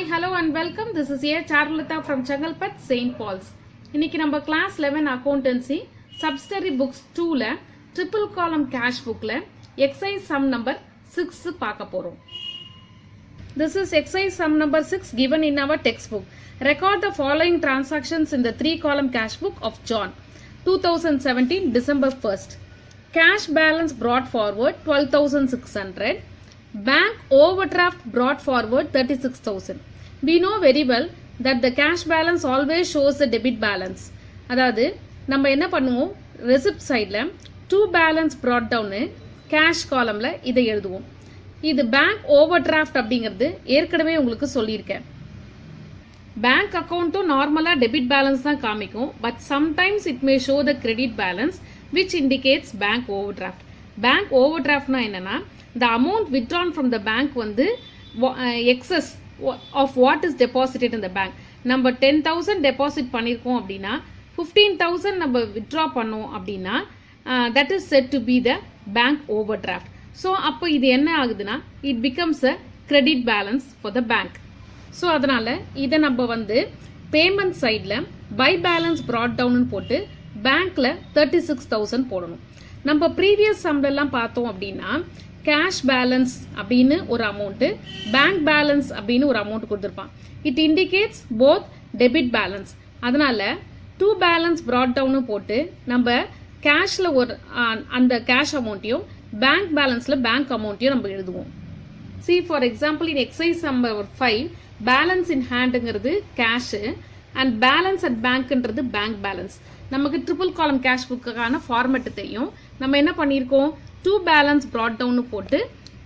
Hi, hello and welcome. This is A. Charulata from Changalpat, St. Paul's. இன்னைக்கு நம்ம class 11 accountancy subsidiary books 2ல triple column cash bookல exercise sum number 6 பார்க்க போறோம். This is exercise sum number 6 given in our textbook. Record the following transactions in the 3-column cash book of John 2017 December 1st. Cash balance brought forward 12,600. Bank overdraft brought forward 36,000. We know very well that the cash balance always shows the debit balance. அதாவது நம்ம என்ன பண்ணுவோம், receipt sideல to balance brought down cash columnல இதை எழுதுவோம். இது bank overdraft அப்படிங்கிறது ஏற்கனவே உங்களுக்கு சொல்லியிருக்கேன். பேங்க் அக்கௌண்ட்டும் நார்மலா டெபிட் பேலன்ஸ் தான் காமிக்கும், but sometimes it may show the credit balance which indicates bank overdraft. Bank ஓவர் டிராஃப்ட்னா என்னன்னா, the amount withdrawn from the bank வந்து excess of what is deposited in the bank. நம்ம 10,000 deposit பண்ணிருக்கோம் அப்படின்னா 15,000 நம்ம withdraw பண்ணோம் அப்படின்னா that is said to be the bank overdraft. So அப்போ இது என்ன ஆகுதுன்னா, it becomes a credit balance for the bank. So அதனால இதை நம்ம வந்து பேமெண்ட் சைடில் பை பேலன்ஸ் ப்ராட் டவுன் போட்டு பேங்க்ல 36,000 போடணும். நம்ம ப்ரீவியஸ் சம்லாம் பார்த்தோம் அப்படின்னா கேஷ் பேலன்ஸ் அப்படின்னு ஒரு அமௌண்ட்டு, பேங்க் பேலன்ஸ் அப்படின்னு ஒரு அமௌண்ட் கொடுத்துருப்பான். It indicates both debit balance. அதனால டூ பேலன்ஸ் ப்ராட் டவுன் போட்டு நம்ம கேஷ்ல ஒரு அந்த கேஷ் அமௌண்ட்டையும் பேங்க் பேலன்ஸ்ல பேங்க் அமௌண்ட்டையும் நம்ம எழுதுவோம். See for example in exercise number 5 balance in handங்கிறது cash and balance at bankன்றது bank balance. நமக்கு ட்ரிபிள் காலம் கேஷ் புக்குக்கான ஃபார்மேட் தெரியும். நம்ம என்ன பண்ணியிருக்கோம், டூ பேலன்ஸ் ப்ராட் டவுன் போட்டு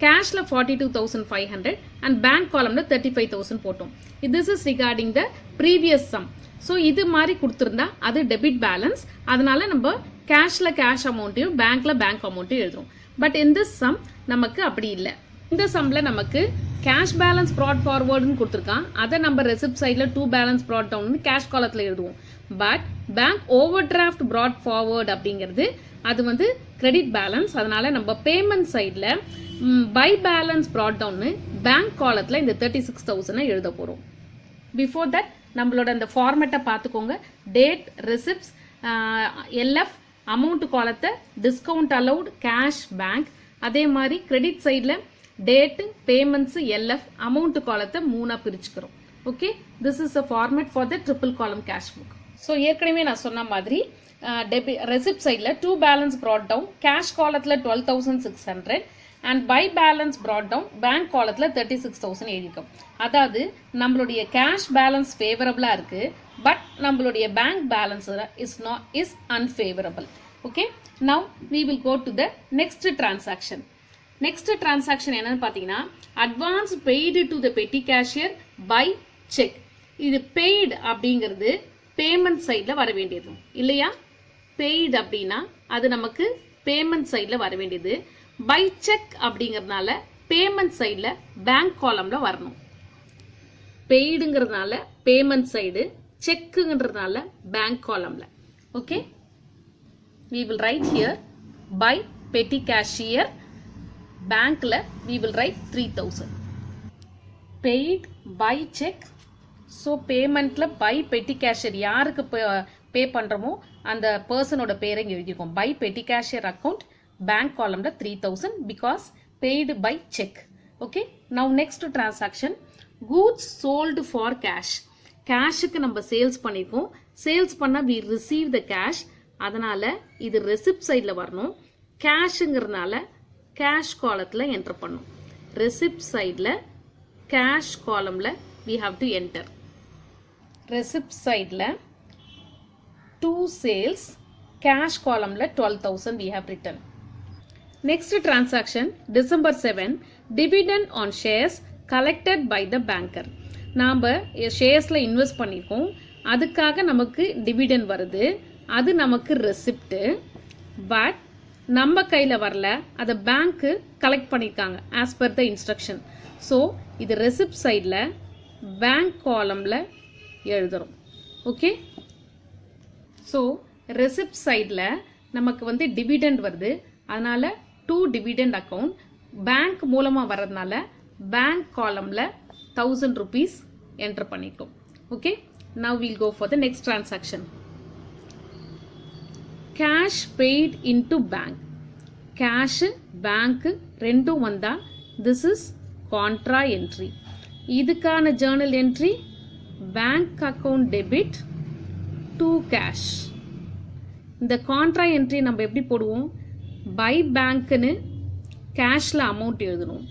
கேஷ்ல 42,500 அண்ட் பேங்க் காலம்ல 35,000 போட்டோம். This is regarding the previous some. So இது மாதிரி கொடுத்துருந்தா அது டெபிட் பேலன்ஸ். அதனால நம்ம கேஷ்ல கேஷ் அமௌண்ட்டையும் பேங்க்ல பேங்க் அமௌண்ட்டையும் எழுதுறோம். பட் இந்த சம் நமக்கு அப்படி இல்லை. இந்த சம்ல நமக்கு கேஷ் பேலன்ஸ் ப்ராட் ஃபார்வர்டுன்னு கொடுத்துருக்கான். அதை நம்ம ரெசிப்ட் சைடில் to balance brought down cash காலத்தில் எழுதுவோம். But bank overdraft brought forward அப்படிங்கிறது அது வந்து கிரெடிட் பேலன்ஸ். அதனால நம்ம பேமெண்ட் சைடில் by balance brought down bank காலத்தில் இந்த 36,000 எழுத போகிறோம். பிஃபோர் தட் நம்மளோட அந்த ஃபார்மேட்டை பார்த்துக்கோங்க. டேட், ரெசிப்ட்ஸ், எல்எஃப், அமௌண்ட் காலத்தை டிஸ்கவுண்ட் அலவுட், கேஷ், பேங்க். அதே மாதிரி கிரெடிட் சைடில் டேட், பேமெண்ட்ஸ், எல்எஃப், அமௌண்ட் காலத்தை மூணா பிரிச்சுக்கிறோம். Okay, this is a format for the triple column cash book. So ஏற்கனவே நான் சொன்ன மாதிரி ரெசிப்ட் சைடில் to balance brought down cash காலத்தில் 12,600 and by balance brought down bank காலத்தில் 36,000 எழுதிக்கும். அதாவது நம்மளுடைய கேஷ் பேலன்ஸ் ஃபேவரபிளாக இருக்கு, பட் நம்மளுடைய bank balance is unfavourable. Okay, now we will go to the next transaction. Next transaction என்னன்னு பார்த்தீங்கன்னா, அட்வான்ஸ் பெய்டு டு த பெட்டி cashier by check. இது paid அப்படிங்கிறது பேமெண்ட் சைடில் வர வேண்டியது இல்லையா? பெய்டு அப்படின்னா அது நமக்கு பேமெண்ட் சைடில் வர வேண்டியது. பை செக் அப்படிங்கிறதுனால பேமெண்ட் சைடில் பேங்க் காலம்ல வரணும். பெய்டுங்கிறதுனால பேமெண்ட் சைடு, செக்குங்கிறதுனால பேங்க் காலம்ல. Okay, we will write here by petty cashier, bankல we will write 3,000. paid by check. so paymentல by petty cashier யாருக்கு பே பண்றோமோ அந்த பர்சனோட பேரை இங்க எழுதிருக்கோம். by petty cashier account bank columnல 3,000 because paid by check. okay, now next transaction goods sold for cash. கேஷுக்கு நம்ம sales பண்ணிருக்கோம். சேல்ஸ் பண்ணா we receive the cash. அதனால இது ரெசிப்ட் சைடில் வரணும். கேஷுங்கிறதுனால கேஷ் காலத்தில் என்டர் பண்ணும். ரெசிப்ட் சைடில் கேஷ் காலமில் we have to enter. Receipt சைடில் டூ சேல்ஸ், கேஷ் காலமில் 12,000 we have written. Next transaction December 7 dividend on shares collected by the banker. நாம் ஷேர்ஸில் இன்வெஸ்ட் பண்ணியிருக்கோம், அதுக்காக நமக்கு டிவிடெண்ட் வருது. அது நமக்கு ரெசிப்ட், பட் நம்ம கையில் வரல, அதை பேங்க்கு கலெக்ட் பண்ணியிருக்காங்க as per the instruction. So இது ரெசிப்ட் சைடில் பேங்க் காலமில் எழுதுறோம். ஓகே, ஸோ ரெசிப்ட் சைடில் நமக்கு வந்து டிவிடெண்ட் வருது. அதனால டூ டிவிடெண்ட் அக்கௌண்ட் பேங்க் மூலமாக வர்றதுனால பேங்க் காலமில் 1,000 rupees enter பண்ணிட்டோம். Okay, now we'll go for the next transaction. Cash paid into bank. Cash, bank ரெண்டும் வந்தா this is contra entry. இதுக்கான journal entry bank account debit to cash. இந்த contra entry நம்ம எப்படி போடுவோம்? by bank னு cashல amount எழுதணும்,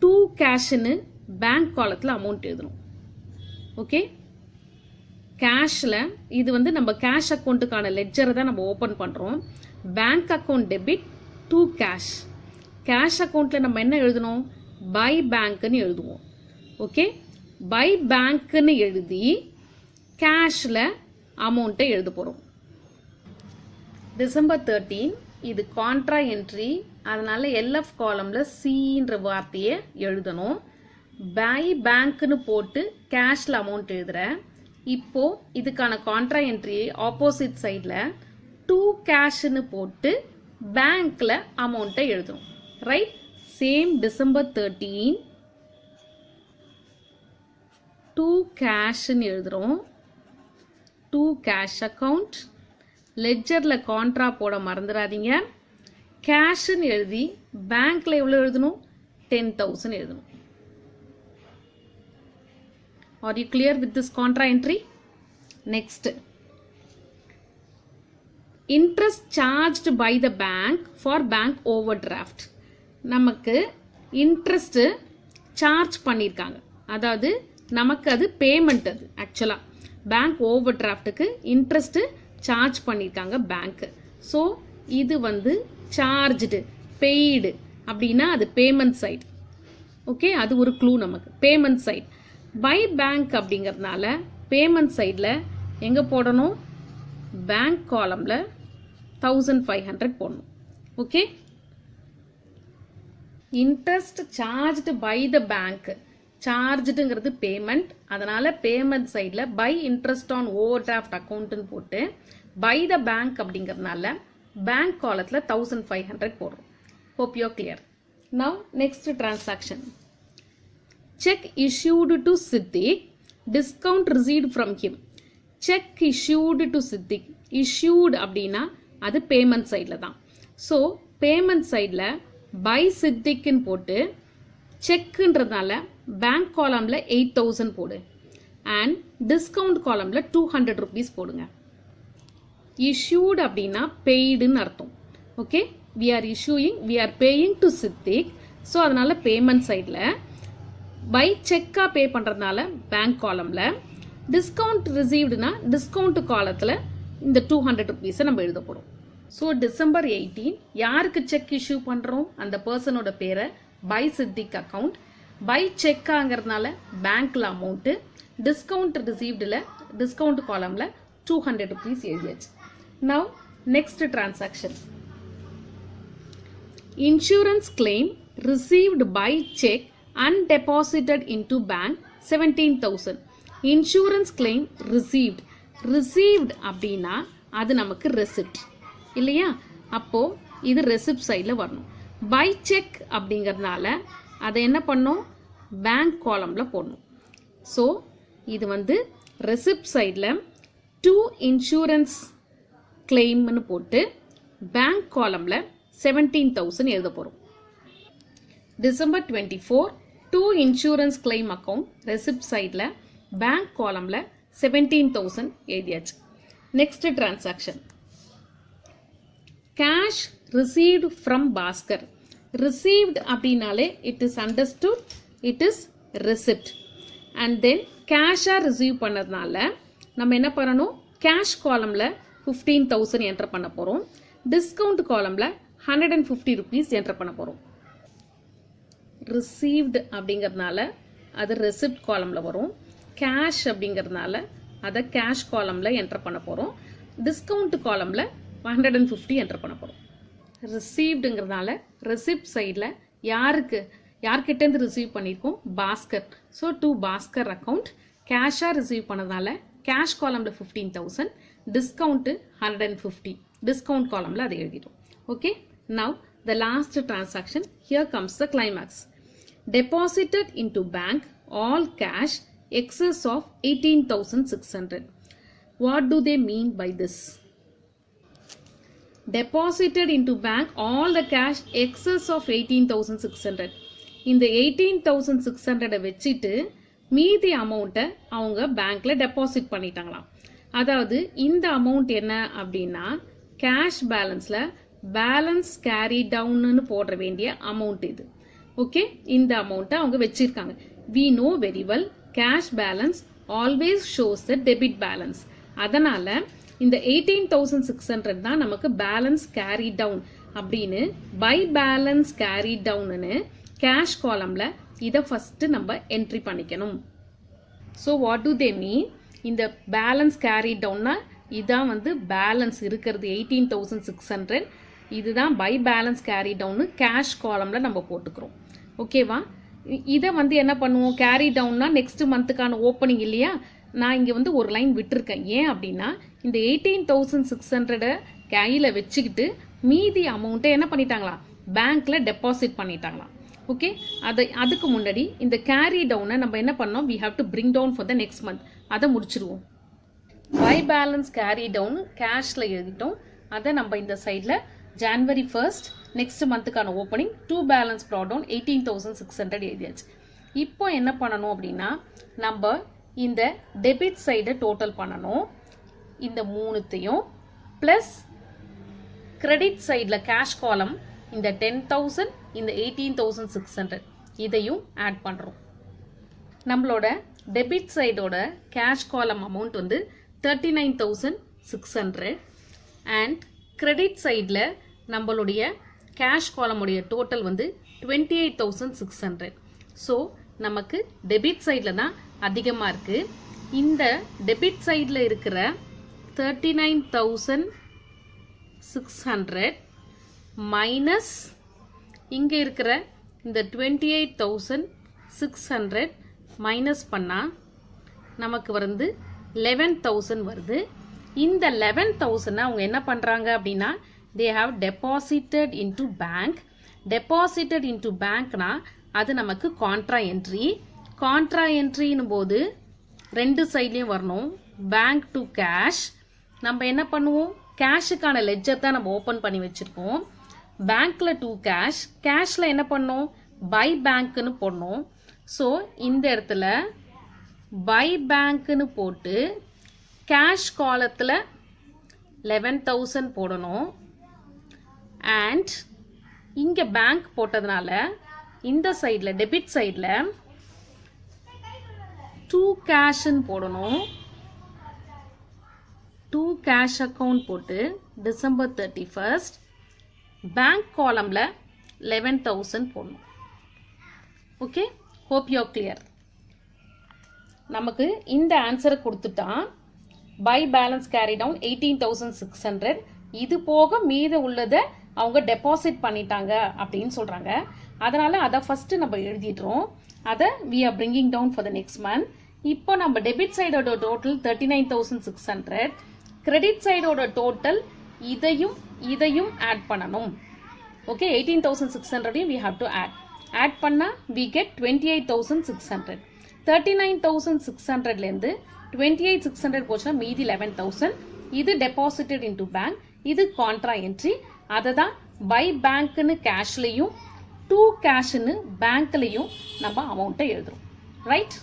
to cash னு bank காலத்துல amount எழுதணும். ஓகே, கேஷ்ல இது வந்து நம்ம கேஷ் அக்கௌண்ட்டுக்கான லெட்ஜரை தான் நம்ம ஓப்பன் பண்ணுறோம். Bank account debit to cash. Cash அக்கௌண்ட்டில் நம்ம என்ன எழுதணும்? பை பேங்க்னு எழுதுவோம். ஓகே, பை பேங்க்னு எழுதி கேஷில் அமௌண்ட்டை எழுத போகிறோம். டிசம்பர் 13 இது கான்ட்ரா என்ட்ரி, அதனால எல்எஃப் காலமில் சின்ற வார்த்தையை எழுதணும். பை பேங்க்னு போட்டு கேஷில் அமௌண்ட் எழுதுகிறேன். இப்போ இதுக்கான கான்ட்ரா என்ட்ரி ஆப்போசிட் சைடில் டு கேஷ்னு போட்டு பேங்க்கில் அமௌண்ட்டை எழுதணும். ரைட், சேம் டிசம்பர் 13 டு கேஷ்னு எழுதுகிறோம். To cash account. லெட்ஜரில் கான்ட்ரா போட மறந்துடாதீங்க. கேஷ்னு எழுதி பேங்க்கில் எவ்வளோ எழுதணும்? 10,000 எழுதணும். Are you clear with this contra entry? Next, interest charged by the bank for bank overdraft. நமக்கு interest charge பண்ணிருக்காங்க, அதாவது நமக்கு அது payment. அது actually bank overdraftக்கு interest charge பண்ணிருக்காங்க bank. so இது வந்து charged, paid அப்படின்னா அது payment side. ஓகே, அது ஒரு clue நமக்கு, payment side. பை பேங்க் அப்படிங்கிறதுனால பேமெண்ட் சைடில் எங்கே போடணும்? பேங்க் காலமில் 1500 போடணும். Okay, interest charged by the bank. சார்ஜ்டுங்கிறது பேமெண்ட், அதனால் பேமெண்ட் சைடில் by interest on overdraft அக்கௌண்ட்டுன்னு போட்டு பை த பேங்க் அப்படிங்கிறதுனால பேங்க் காலத்தில் 1500 போடுறோம். Hope you are clear. Now next transaction. Check issued to Siddiq, discount received from him. Check issued to Siddiq. Issued அப்படின்னா அது payment சைடில் தான். ஸோ பேமெண்ட் சைடில் பை சித்திக்னு போட்டு செக்குன்றதுனால பேங்க் காலமில் 8000 போடு அண்ட் டிஸ்கவுண்ட் காலமில் 200 rupees போடுங்க. issued அப்படின்னா பெய்டுன்னு அர்த்தம். Okay, we are issuing, we are paying to Siddiq. So அதனால பேமெண்ட் சைடில் பை செக்காக பே பண்ணுறதுனால பேங்க் காலமில், டிஸ்கவுண்ட் ரிசீவ்டுனா டிஸ்கவுண்ட் காலத்தில் இந்த 200 rupees நம்ம எழுத போகிறோம். ஸோ டிசம்பர் 18 யாருக்கு செக் இஷ்யூ பண்ணுறோம்? அந்த பர்சனோட பேரை பை சித்திக் அக்கௌண்ட். பை செக்காங்கிறதுனால பேங்க்கில் அமௌண்ட்டு, டிஸ்கவுண்ட் ரிசீவ்டில் டிஸ்கவுண்ட் காலமில் 200 rupees எழுதியாச்சு. Now next transaction. Insurance claim received by cheque and deposited into bank 17,000. Insurance claim received. Received அப்படின்னா அது நமக்கு receipt இல்லையா? அப்போ இது receipt சைடில் வரணும். by check அப்படிங்கிறதுனால அதை என்ன பண்ணணும்? பேங்க் காலமில் போடணும். ஸோ இது வந்து receipt சைடில் to insurance claimனு போட்டு பேங்க் காலமில் 17,000 எழுத போகிறோம். டிசம்பர் 24 to insurance claim account receipt சைடில் பேங்க் காலமில் 17,000 எழுதியாச்சு. Next transaction. Cash received from Bhaskar. Received அப்படின்னாலே it is understood, it is receipt. And then கேஷாக ரிசீவ் பண்ணதுனால நம்ம என்ன பண்ணணும்? கேஷ் காலமில் 15,000 என்டர் பண்ண போகிறோம். டிஸ்கவுண்ட் காலமில் 150 rupees என்டர் பண்ண போகிறோம். ரிசீவ்டு அப்படிங்கிறதுனால அது ரெசிப்ட் காலமில் வரும். கேஷ் அப்படிங்கிறதுனால அதை கேஷ் காலமில் என்டர் பண்ண போகிறோம். டிஸ்கவுண்ட் காலமில் 150 என்டர் பண்ண போகிறோம். ரிசீவ்டுங்கிறதுனால ரெசிப்ட் சைடில் யார்கிட்டேருந்து ரிசீவ் பண்ணியிருக்கோம்? Bhaskar. So to Bhaskar account. கேஷாக ரிசீவ் பண்ணதுனால கேஷ் காலமில் 15,000, டிஸ்கவுண்ட்டு 150, டிஸ்கவுண்ட் காலமில் அதை எழுதிடும். Okay, now the last transaction. Here comes the climax. Deposited into bank all cash excess of 18,600. What do they mean by this? Deposited into bank all the cash excess of 18,600. இந்த 18,600 வச்சிட்டு மீதி அமௌண்ட்டை அவங்க பேங்க்ல deposit பண்ணிட்டாங்களாம். அதாவது இந்த amount என்ன அப்படின்னா கேஷ் பேலன்ஸ்ல பேலன்ஸ் கேரி டவுன்னு போட வேண்டிய அமௌண்ட் இது. ஓகே, இந்த அமௌண்ட்டை அவங்க வச்சிருக்காங்க. We know very well cash balance always shows the debit balance. அதனால இந்த 18,600 தான் நமக்கு பேலன்ஸ் கேரி டவுன் அப்படின்னு பை பேலன்ஸ் கேரி டவுன்னு கேஷ் காலம்ல இதை ஃபர்ஸ்ட் நம்ம என்ட்ரி பண்ணிக்கணும். ஸோ வாட் டு தே மீன்? இந்த பேலன்ஸ் கேரி டவுன்னா இதான் வந்து பேலன்ஸ் இருக்கிறது 18,600. இதுதான் பை பேலன்ஸ் கேரி டவுன்னு கேஷ் காலம்ல நம்ம போட்டுக்கிறோம். ஓகேவா? இதை வந்து என்ன பண்ணுவோம்? கேரி டவுன்னா நெக்ஸ்ட் மந்த்துக்கான ஓப்பனிங் இல்லையா? நான் இங்கே வந்து ஒரு லைன் விட்டுருக்கேன். ஏன் அப்படின்னா இந்த 18,600 கையில் வச்சுக்கிட்டு மீதி அமௌண்ட்டை என்ன பண்ணிட்டாங்களா? பேங்க்ல டெபாசிட் பண்ணிட்டாங்களாம். ஓகே, அதுக்கு முன்னாடி இந்த கேரி டவுனை நம்ம என்ன பண்ணோம்? we have to bring down for the next month. அதை முடிச்சிருவோம். பை பேலன்ஸ் கேரி டவுன் கேஷ்ல எழுதிட்டோம். அதை நம்ம இந்த சைடில் January 1st நெக்ஸ்ட் மந்த்துக்கான opening to balance brought down 18,600 எழுதியாச்சு. இப்போ என்ன பண்ணணும் அப்படின்னா நம்ம இந்த டெபிட் சைடை டோட்டல் பண்ணணும். இந்த மூணுத்தையும் பிளஸ் கிரெடிட் சைடில் கேஷ் காலம் இந்த 10,000 இந்த 18,600 இதையும் ஆட் பண்ணுறோம். நம்மளோட டெபிட் சைடோட கேஷ் காலம் அமௌண்ட் வந்து 39,600 அண்ட் கிரெடிட் சைடில் நம்மளுடைய கேஷ் காலமுடைய டோட்டல் வந்து 28,600. ஸோ நமக்கு டெபிட் சைடில் தான் அதிகமாக இருக்குது. இந்த டெபிட் சைடில் இருக்கிற 39,600 மைனஸ் இங்கே இருக்கிற இந்த 28,600 மைனஸ் பண்ணால் நமக்கு வந்து 11,000 வருது. இந்த 11,000 அவங்க என்ன பண்ணுறாங்க அப்படின்னா they have deposited into bank. deposited into bankனா அது நமக்கு கான்ட்ரா என்ட்ரி. கான்ட்ரா என்ட்ரின்னு போது ரெண்டு சைட்லேயும் வரணும். Bank to cash. நம்ம என்ன பண்ணுவோம்? கேஷுக்கான லெட்ஜர் தான் நம்ம ஓப்பன் பண்ணி வச்சுருக்கோம். பேங்க்ல டு கேஷ். கேஷில் என்ன பண்ணோம்? பை பேங்க்னு போடணும். ஸோ இந்த இடத்துல பை பேங்க்னு போட்டு கேஷ் காலத்தில் 11,000 போடணும். அண்ட் இங்கே பேங்க் போட்டதுனால இந்த சைடில் டெபிட் சைடில் டூ கேஷ்ன்னு போடணும். டூ கேஷ் அக்கௌண்ட் போட்டு December 31st பேங்க் காலம்ல 11,000 போடணும். Okay, hope you are clear. நமக்கு இந்த ஆன்சரை கொடுத்துட்டா பை பேலன்ஸ் கேரி டவுன் 18,600. இது போக மீத உள்ளதை அவங்க டெபாசிட் பண்ணிட்டாங்க அப்படின்னு சொல்றாங்க. அதனால அதை ஃபர்ஸ்ட் நம்ம எழுதிடுறோம். அதை we are bringing down for the next month. இப்போ நம்ம டெபிட் சைடோட டோட்டல் 39,600. கிரெடிட் சைடோட டோட்டல் இதையும் ஆட் பண்ணணும். Okay, 18,600 we have to add பண்ணா we get 28,600. 39,600 இருந்து 28,600 போச்சுன்னா மீதி 11,000. இது டெபாசிட்டட் இன்டு பேங்க். இது கான்ட்ரா என்ட்ரி. அதை தான் பை பேங்க்னு கேஷ்லையும் டூ கேஷ்னு பேங்க்லையும் நம்ம அமௌண்ட்டை எழுதுறோம். Right?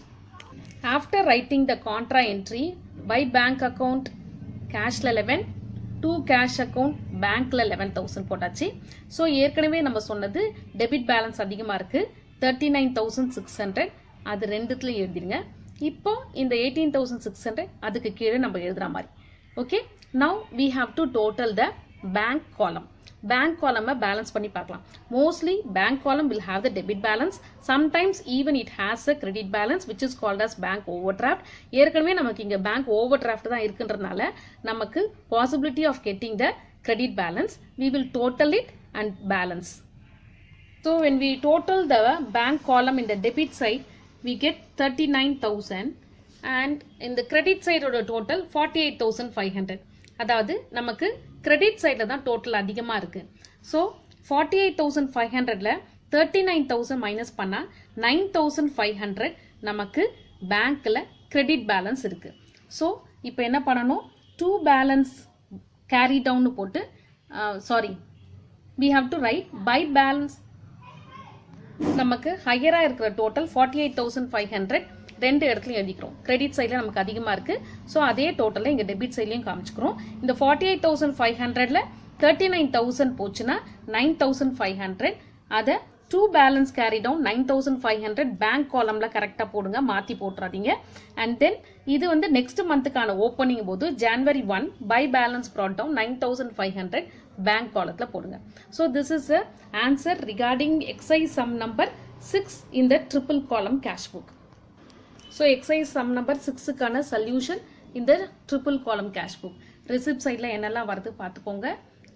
After writing the contra entry by bank account கேஷ்ல 11, டூ கேஷ் அக்கௌண்ட் பேங்க்ல 11,000 போட்டாச்சு. ஸோ ஏற்கனவே நம்ம சொன்னது டெபிட் பேலன்ஸ் அதிகமாக இருக்கு 39,600. அது ரெண்டுத்துலையும் எழுதிடுங்க. இப்போ இந்த 18,600 அதுக்கு கீழே நம்ம எழுதுற மாதிரி. Okay, now we have to total the bank column. Bank காலமை பேலன்ஸ் பண்ணி பார்க்கலாம். Mostly bank column will have the debit balance. Sometimes even it has a credit balance which is called as bank overdraft. ஏற்கனவே நமக்கு இங்க bank overdraft தான் இருக்குன்றதுனால நமக்கு possibility of getting the credit balance. We will total it and balance. So when we total the bank column in the debit side, we get 39,000 and in the credit side oda total 48,500. அதாவது நமக்கு credit சைடில் தான் total அதிகமாக இருக்குது. So 48,500ல 39,000 minus பண்ணால் 9,500 நமக்கு பேங்க்கில் credit balance இருக்குது. ஸோ இப்போ என்ன பண்ணணும், டூ பேலன்ஸ் கேரி டவுன்னு போட்டு we have to write by balance. நமக்கு ஹையராக இருக்கிற டோட்டல் 48,500 ரெண்டு இடத்துலையும் எழுதிக்கிறோம். கிரெடிட் சைடில் நமக்கு அதிகமாக இருக்குது. ஸோ அதே டோட்டலில் இங்கே டெபிட் சைட்லையும் காமிச்சிக்கிறோம். இந்த 48,500ல் 39,000 போச்சுன்னா 9,500. அதை to balance carry down 9,500 bank காலமில் கரெக்டாக போடுங்க, மாற்றி போட்டுறாதீங்க. அண்ட் தென் இது வந்து நெக்ஸ்ட் மந்த்துக்கான ஓப்பனிங் போது January 1 by balance brought down 9,500 bank காலத்தில் போடுங்க. So this is a answer regarding exercise sum number 6 in the triple column cash book. So exercise sum number 6க்கான சொல்யூஷன் இந்த triple column cash book. Receipt சைடில் என்னெல்லாம் வருது பார்த்துக்கோங்க,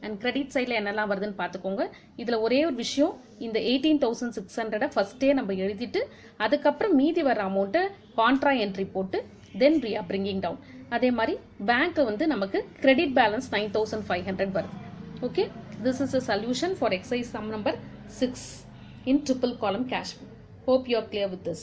and credit சைடில் என்னெல்லாம் வருதுன்னு பார்த்துக்கோங்க. இதில் ஒரே ஒரு விஷயம், இந்த 18,600 ஃபர்ஸ்டே நம்ம எழுதிட்டு அதுக்கப்புறம் மீதி வர அமௌண்ட்டை கான்ட்ரா என்ட்ரி போட்டு தென் we are bringing down. அதே மாதிரி பேங்க் வந்து நமக்கு கிரெடிட் பேலன்ஸ் 9,500 வருது. Okay, this is a solution for exercise sum number 6 in triple column cash book. Hope you are clear with this.